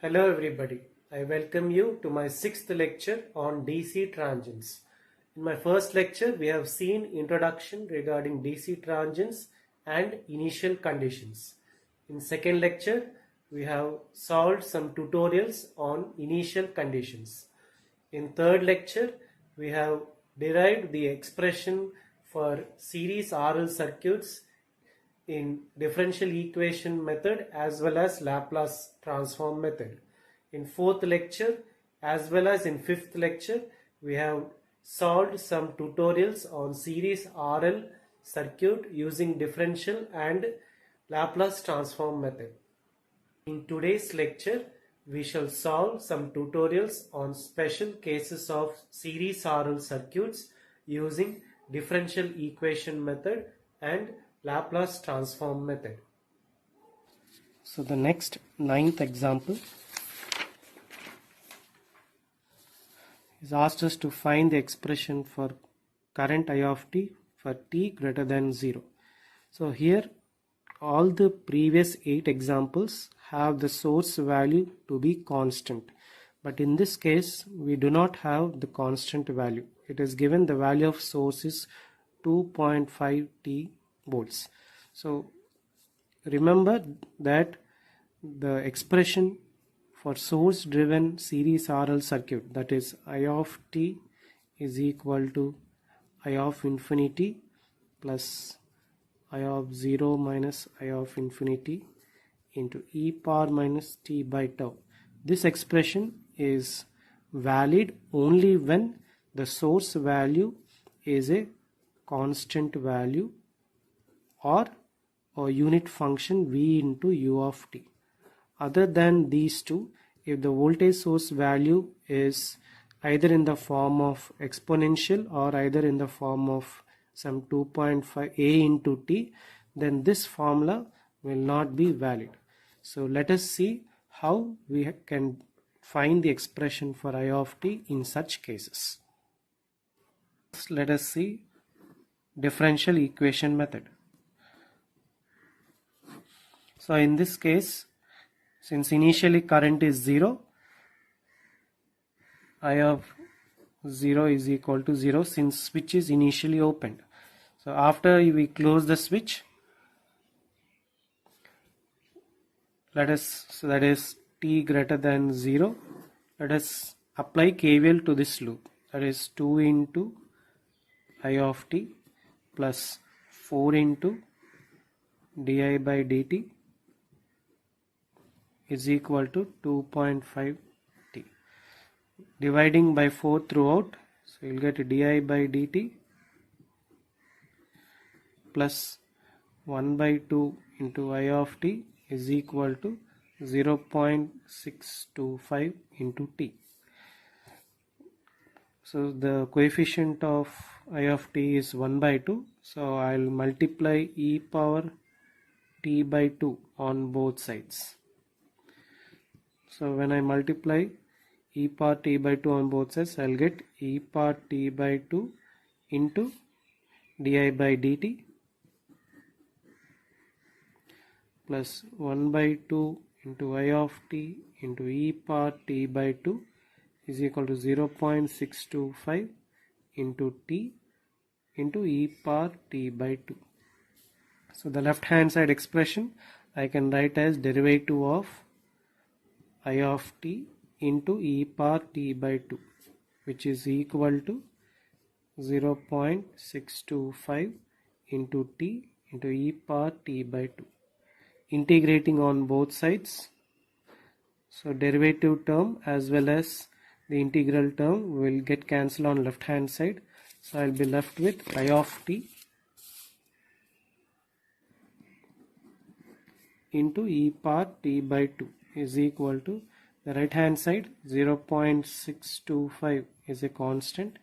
Hello everybody, I welcome you to my sixth lecture on DC transients. In my first lecture, we have seen introduction regarding DC transients and initial conditions. In second lecture, we have solved some tutorials on initial conditions. In third lecture, we have derived the expression for series RL circuits in differential equation method as well as Laplace transform method. In fourth lecture as well as in fifth lecture, we have solved some tutorials on series RL circuit using differential and Laplace transform method. In today's lecture, we shall solve some tutorials on special cases of series RL circuits using differential equation method and Laplace transform method. So the next ninth example is asked us to find the expression for current I of t for t greater than 0. So here all the previous 8 examples have the source value to be constant, but in this case we do not have the constant value. It is given the value of source is 2.5 t volts. So remember that the expression for source driven series RL circuit, that is I of t is equal to I of infinity plus I of 0 minus I of infinity into e power minus t by tau. This expression is valid only when the source value is a constant value or a unit function v into u of t. Other than these two, if the voltage source value is either in the form of exponential or either in the form of some 2.5 a into t, then this formula will not be valid. So let us see how we can find the expression for I of t in such cases. Let us see differential equation method. So in this case, since initially current is 0, I of 0 is equal to 0 since switch is initially opened. So after we close the switch, that is t greater than 0, let us apply KVL to this loop, that is 2 into I of t plus 4 into di by dt is equal to 2.5 t. Dividing by 4 throughout, so you'll get di by dt plus 1 by 2 into I of t is equal to 0.625 into t. So the coefficient of I of t is 1 by 2, so I'll multiply e power t by 2 on both sides. So when I multiply e power t by 2 on both sides, I'll get e power t by 2 into di by dt plus 1 by 2 into I of t into e power t by 2 is equal to 0.625 into t into e power t by 2. So the left hand side expression I can write as derivative of I of t into e power t by 2, which is equal to 0.625 into t into e power t by 2. Integrating on both sides, so derivative term as well as the integral term will get cancelled on left hand side, so I'll be left with I of t into e power t by 2 is equal to the right hand side 0.625 is a constant,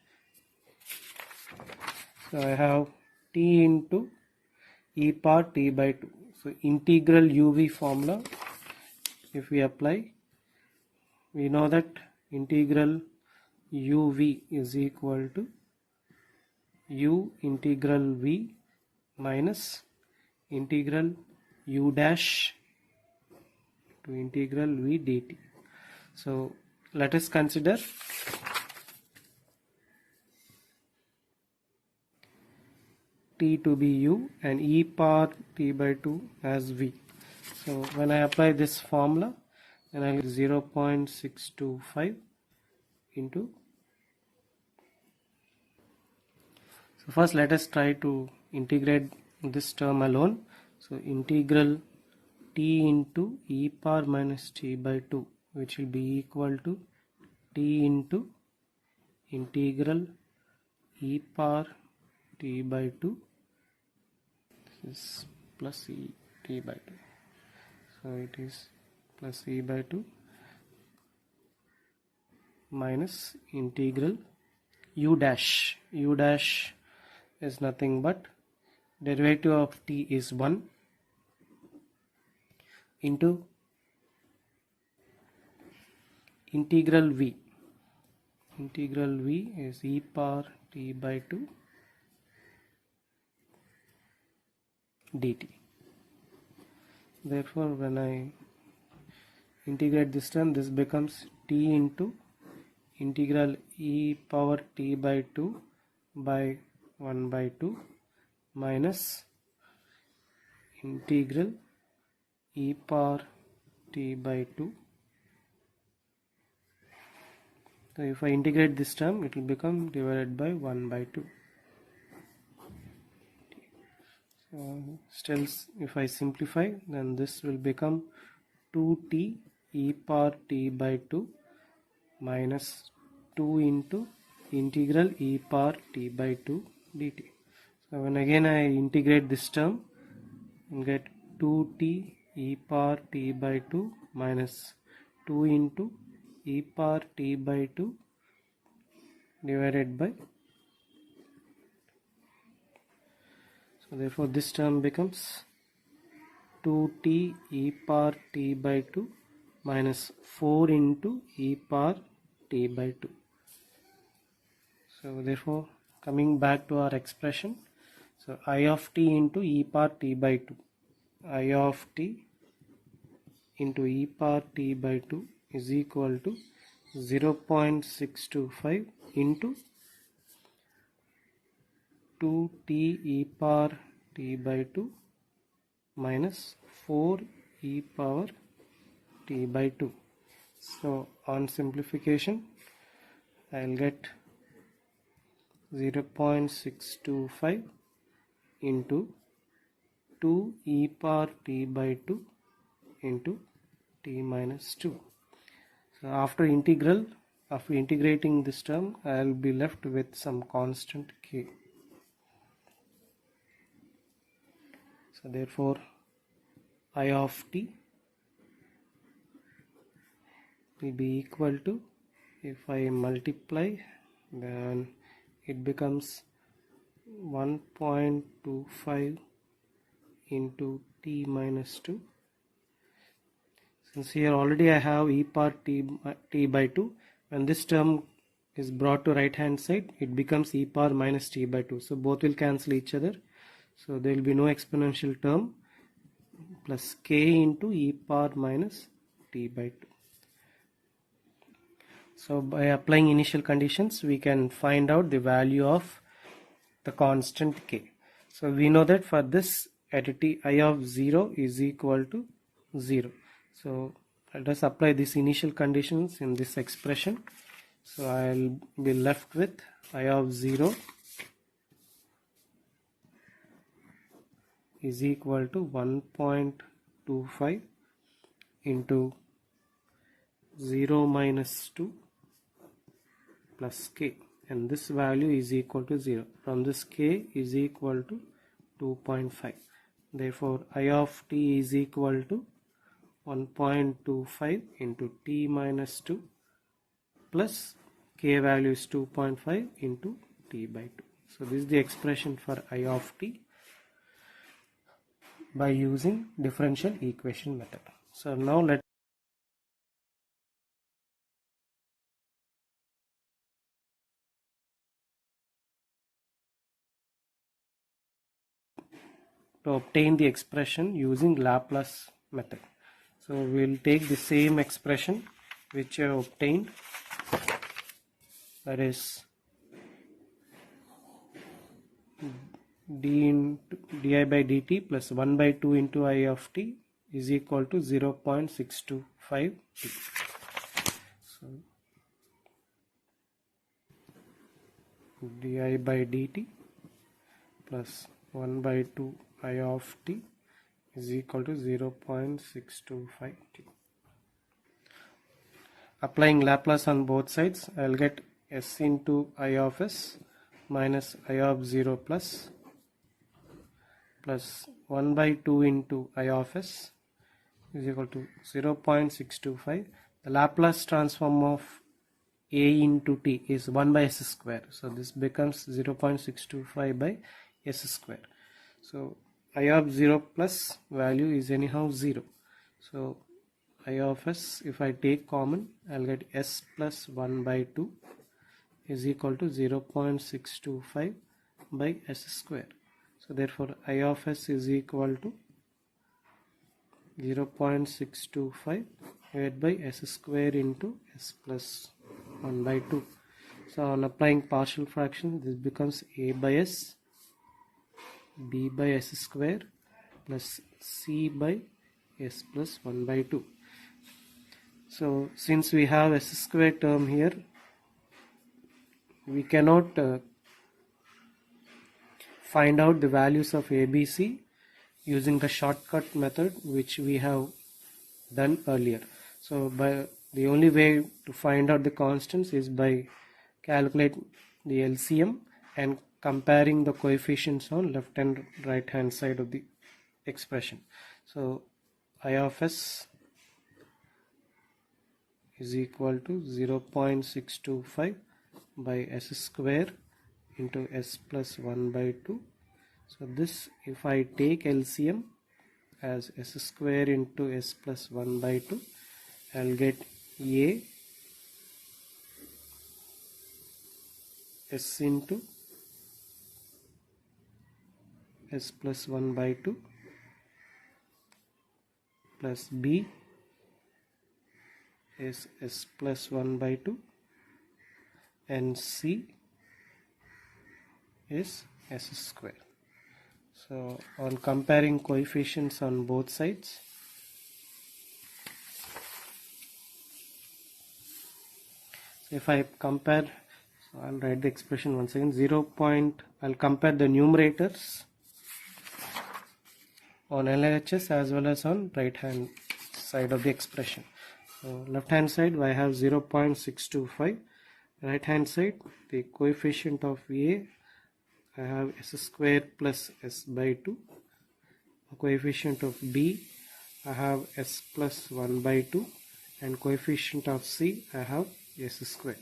so I have t into e power t by 2. So integral uv formula, if we apply, we know that integral uv is equal to u integral v minus integral u dash to integral v dt. So let us consider t to be u and e power t by 2 as v. So when I apply this formula, then I get 0.625 into. So first let us try to integrate this term alone. So integral t into e power minus t by 2, which will be equal to t into integral e power t by 2, this is plus e t by 2. So it is plus e by 2 minus integral u dash. U dash is nothing but derivative of t is 1 into integral v. Integral v is e power t by 2 dt. Therefore when I integrate this term, this becomes t into integral e power t by 2 by 1 by 2 minus integral e power t by 2. So if I integrate this term, it will become divided by 1 by 2. Still, if I simplify, then this will become 2t e power t by 2 minus 2 into integral e power t by 2 dt. So when again I integrate this term, I get 2t e power t by 2 minus 2 into e power t by 2 divided by. So therefore this term becomes 2t e power t by 2 minus 4 into e power t by 2. So therefore coming back to our expression, so I of t into e power t by 2, I of t into e power t by 2 is equal to 0.625 into 2t e power t by 2 minus 4 e power t by 2. So on simplification, I will get 0.625 into 2 e power t by 2 into t minus 2. So after integrating this term, I will be left with some constant k. So therefore I of t will be equal to, if I multiply, then it becomes 1.25 into t minus 2. Since here already I have e power t by 2, when this term is brought to right hand side, it becomes e power minus t by 2. So both will cancel each other. So there will be no exponential term, plus k into e power minus t by 2. So by applying initial conditions, we can find out the value of the constant k. So we know that for this at t I of 0 is equal to 0. So let us apply these initial conditions in this expression. So I will be left with I of 0 is equal to 1.25 into 0 minus 2 plus k, and this value is equal to 0. From this k is equal to 2.5. Therefore I of t is equal to 1.25 into t minus 2 plus k value is 2.5 into t by 2. So this is the expression for I of t by using differential equation method. So now let to obtain the expression using Laplace method. So we will take the same expression which I obtained, that is di by dt plus 1 by 2 into I of t is equal to 0.625 t. So di by dt plus 1 by 2 I of t is equal to 0.625 t. Applying Laplace on both sides, I will get s into I of s minus I of 0 plus 1 by 2 into I of s is equal to 0.625. The Laplace transform of a into t is 1 by s square. So this becomes 0.625 by s square. So I of 0 plus value is anyhow 0. So I of s, if I take common, I'll get s plus 1 by 2 is equal to 0.625 by s square. So therefore I of s is equal to 0.625 divided by s square into s plus 1 by 2. So on applying partial fraction, this becomes a by s, b by s square plus c by s plus 1 by 2. So since we have s square term here, we cannot find out the values of ABC using the shortcut method which we have done earlier. So by the only way to find out the constants is by calculate the LCM and comparing the coefficients on left and right hand side of the expression. So I of s is equal to 0.625 by s square into s plus 1 by 2. So this, if I take LCM as s square into s plus 1 by 2, I'll get a s into s plus 1 by 2 plus b is s plus 1 by 2 and c is s square. So on comparing coefficients on both sides, if I compare, so I'll write the expression once again, I'll compare the numerators on LHS as well as on right hand side of the expression. So left hand side I have 0.625, right hand side the coefficient of a I have s square plus s by 2, the coefficient of b I have s plus 1 by 2, and coefficient of c I have s square.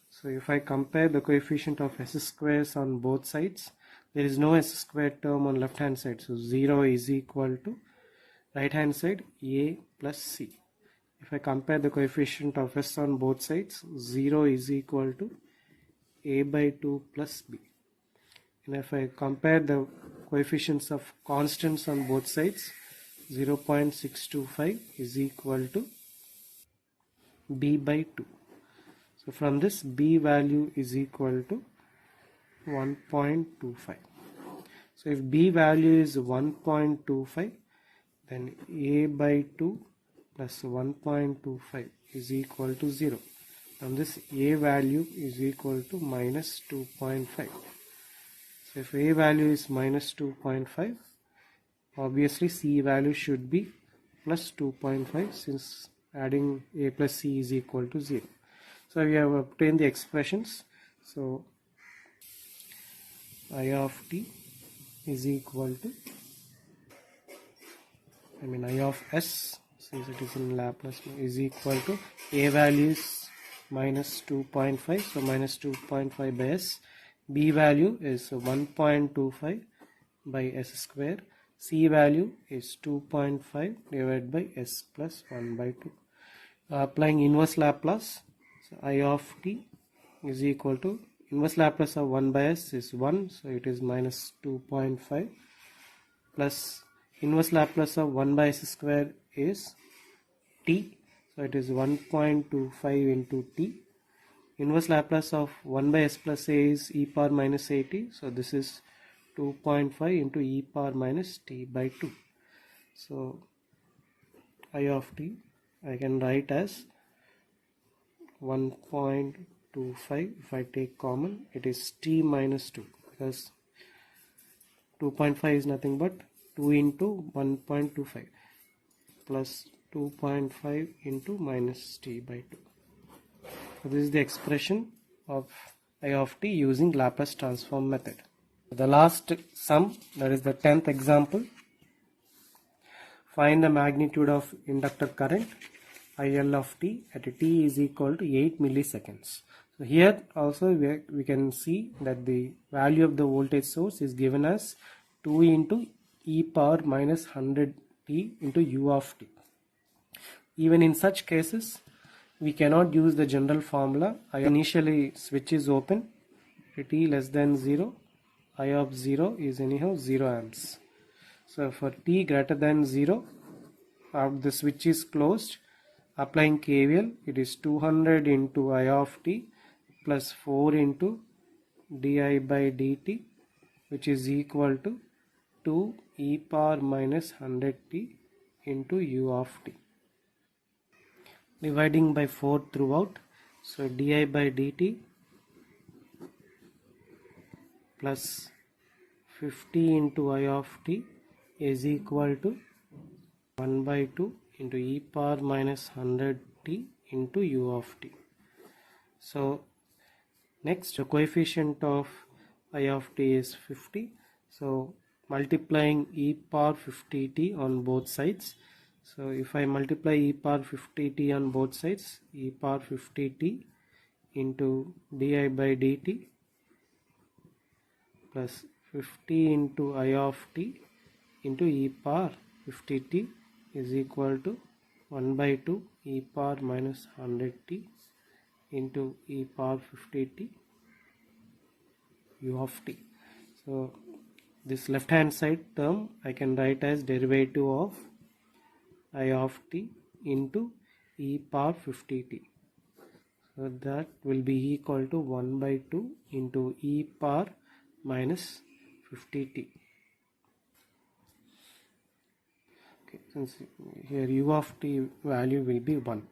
So if I compare the coefficient of s squares on both sides, there is no s square term on left hand side, so 0 is equal to right hand side a plus c. If I compare the coefficient of s on both sides, 0 is equal to a by 2 plus b. And if I compare the coefficients of constants on both sides, 0.625 is equal to b by 2. So from this, b value is equal to 1.25. So if b value is 1.25, then a by 2 plus 1.25 is equal to 0. From this, a value is equal to minus 2.5. So if a value is minus 2.5, obviously c value should be plus 2.5, since adding a plus c is equal to 0. So we have obtained the expressions. So I of t is equal to, I of s, since it is in Laplace, is equal to a value is minus 2.5, so minus 2.5 by s. B value is 1.25 by s square. C value is 2.5 divided by s plus 1 by 2. Applying inverse Laplace, so I of t is equal to, inverse Laplace of 1 by s is 1, so it is minus 2.5, plus inverse Laplace of 1 by s square is t, so it is 1.25 into t. Inverse Laplace of 1 by s plus a is e power minus at, so this is 2.5 into e power minus t by 2. So I of t I can write as 1.25. if I take common, it is t minus 2, because 2.5 is nothing but 2 into 1.25 plus 2.5 into minus t by 2. So this is the expression of I of t using Laplace transform method. The last sum, that is the 10th example. Find the magnitude of inductor current IL of t at t is equal to 8 milliseconds. So here also we can see that the value of the voltage source is given as 2 into e power minus 100 t into u of t. Even in such cases, we cannot use the general formula. Initially switch is open, at t less than 0, I of 0 is anyhow 0 amps. So for t greater than 0, the switch is closed. Applying KVL, it is 200 into I of t plus 4 into di by dt, which is equal to 2 e power minus 100t into u of t. Dividing by 4 throughout, so di by dt plus 50 into I of t is equal to 1 by 2 into e power minus 100t into u of t. So next, the coefficient of I of t is 50. So multiplying e power 50t on both sides. So if I multiply e power 50t on both sides, e power 50t into di by dt plus 50 into I of t into e power 50t is equal to 1 by 2 e power minus 100t into e power 50t u of t. So this left hand side term I can write as derivative of I of t into e power 50t. So that will be equal to 1 by 2 into e power minus 50t. Okay, since here u of t value will be 1.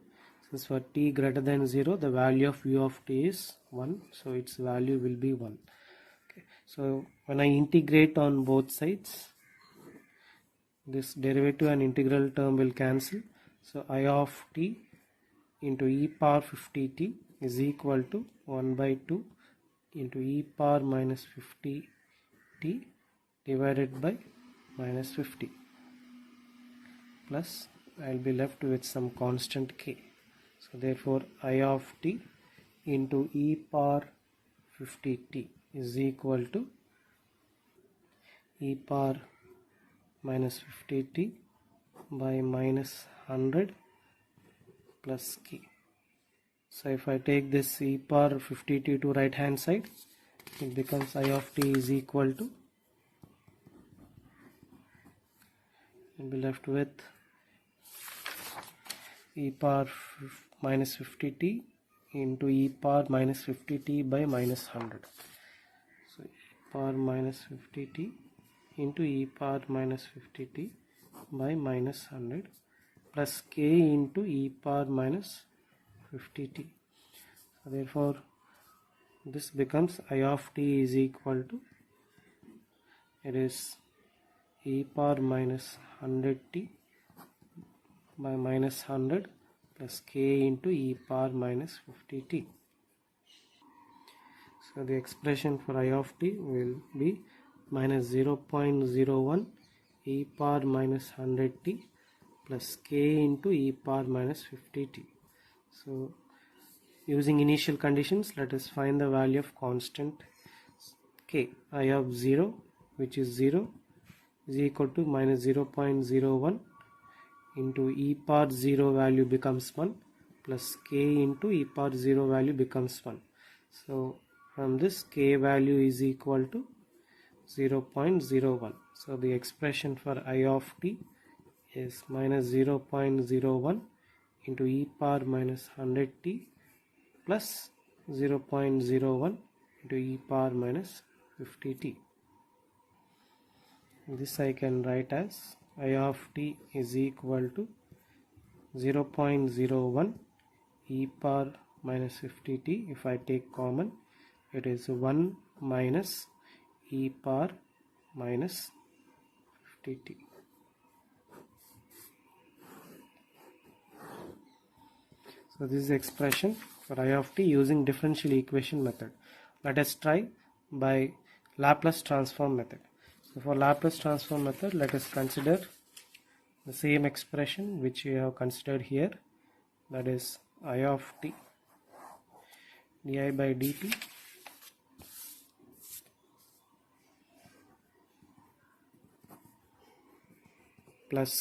Since for t greater than 0, the value of u of t is 1, so its value will be 1. Okay, so when I integrate on both sides, this derivative and integral term will cancel. So I of t into e power 50t is equal to 1 by 2 into e power minus 50t divided by minus 50, plus I will be left with some constant k. So therefore I of t into e power 50t is equal to e power minus 50t by minus 100 plus k. So if I take this e power 50t to right hand side, it becomes I of t is equal to, I'll be left with e power minus 50t into e power minus 50t by minus 100. So e power minus 50t into e power minus 50t by minus 100 plus k into e power minus 50t. So therefore this becomes I of t is equal to, it is e power minus 100t by minus 100 plus k into e power minus 50t. So the expression for I of t will be minus 0.01 e power minus 100t plus k into e power minus 50t. So using initial conditions, let us find the value of constant k. I of 0, which is 0, is equal to minus 0.01 into e power 0 value becomes 1 plus k into e power 0 value becomes 1. So from this, k value is equal to 0.01. So the expression for I of t is minus 0.01 into e power minus 100t plus 0.01 into e power minus 50t. This I can write as I of t is equal to 0.01 e power minus 50t. If I take common, it is 1 minus e power minus 50t. So this is the expression for I of t using differential equation method. Let us try by Laplace transform method. So for Laplace transform method, let us consider the same expression which we have considered here, that is I of t di by dt plus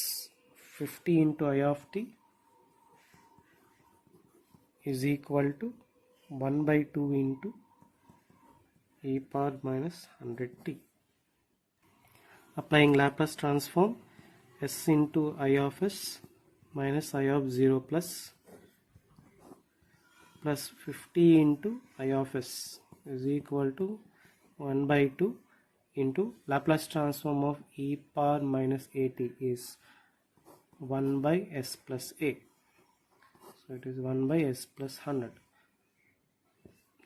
50 into I of t is equal to 1 by 2 into e power minus 100t. Applying Laplace transform, s into I of s minus I of 0 plus 50 into I of s is equal to 1 by 2 into Laplace transform of e power minus at is 1 by s plus a. So it is 1 by s plus 100.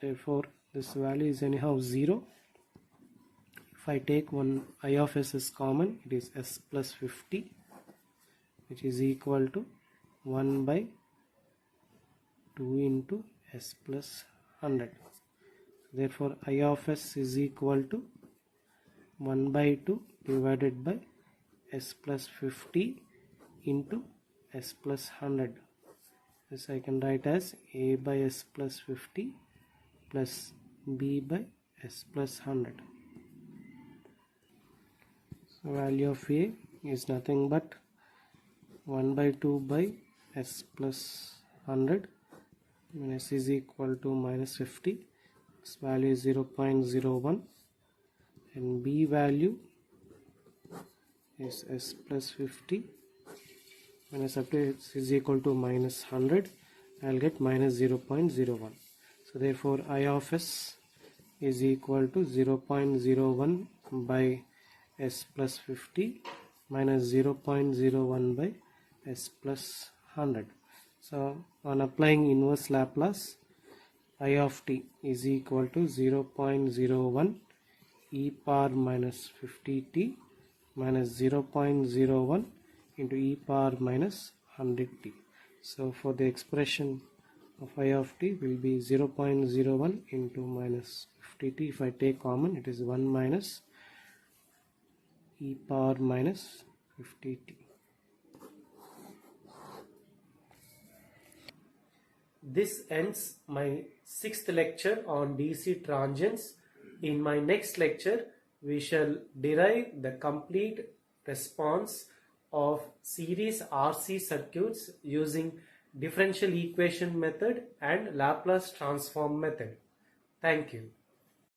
Therefore this value is anyhow 0. If I take one I of s is common, it is s plus 50, which is equal to 1 by 2 into s plus 100. Therefore I of s is equal to 1 by 2 divided by s plus 50 into s plus 100. This I can write as a by s plus 50 plus b by s plus 100. So value of a is nothing but 1 by 2 by s plus 100 when s is equal to minus 50. This value is 0.01 and b value is s plus 50. When I subtract s is equal to minus 100, I will get minus 0.01. So therefore I of s is equal to 0.01 by s plus 50 minus 0.01 by s plus 100. So on applying inverse Laplace, I of t is equal to 0.01 e power minus 50t minus 0.01 into e power minus 100t. So for the expression of I of t will be 0.01 into minus 50t. If I take common, it is 1 minus e power minus 50t. This ends my 6th lecture on DC transients. In my next lecture, we shall derive the complete response of series RC circuits using differential equation method and Laplace transform method. Thank you.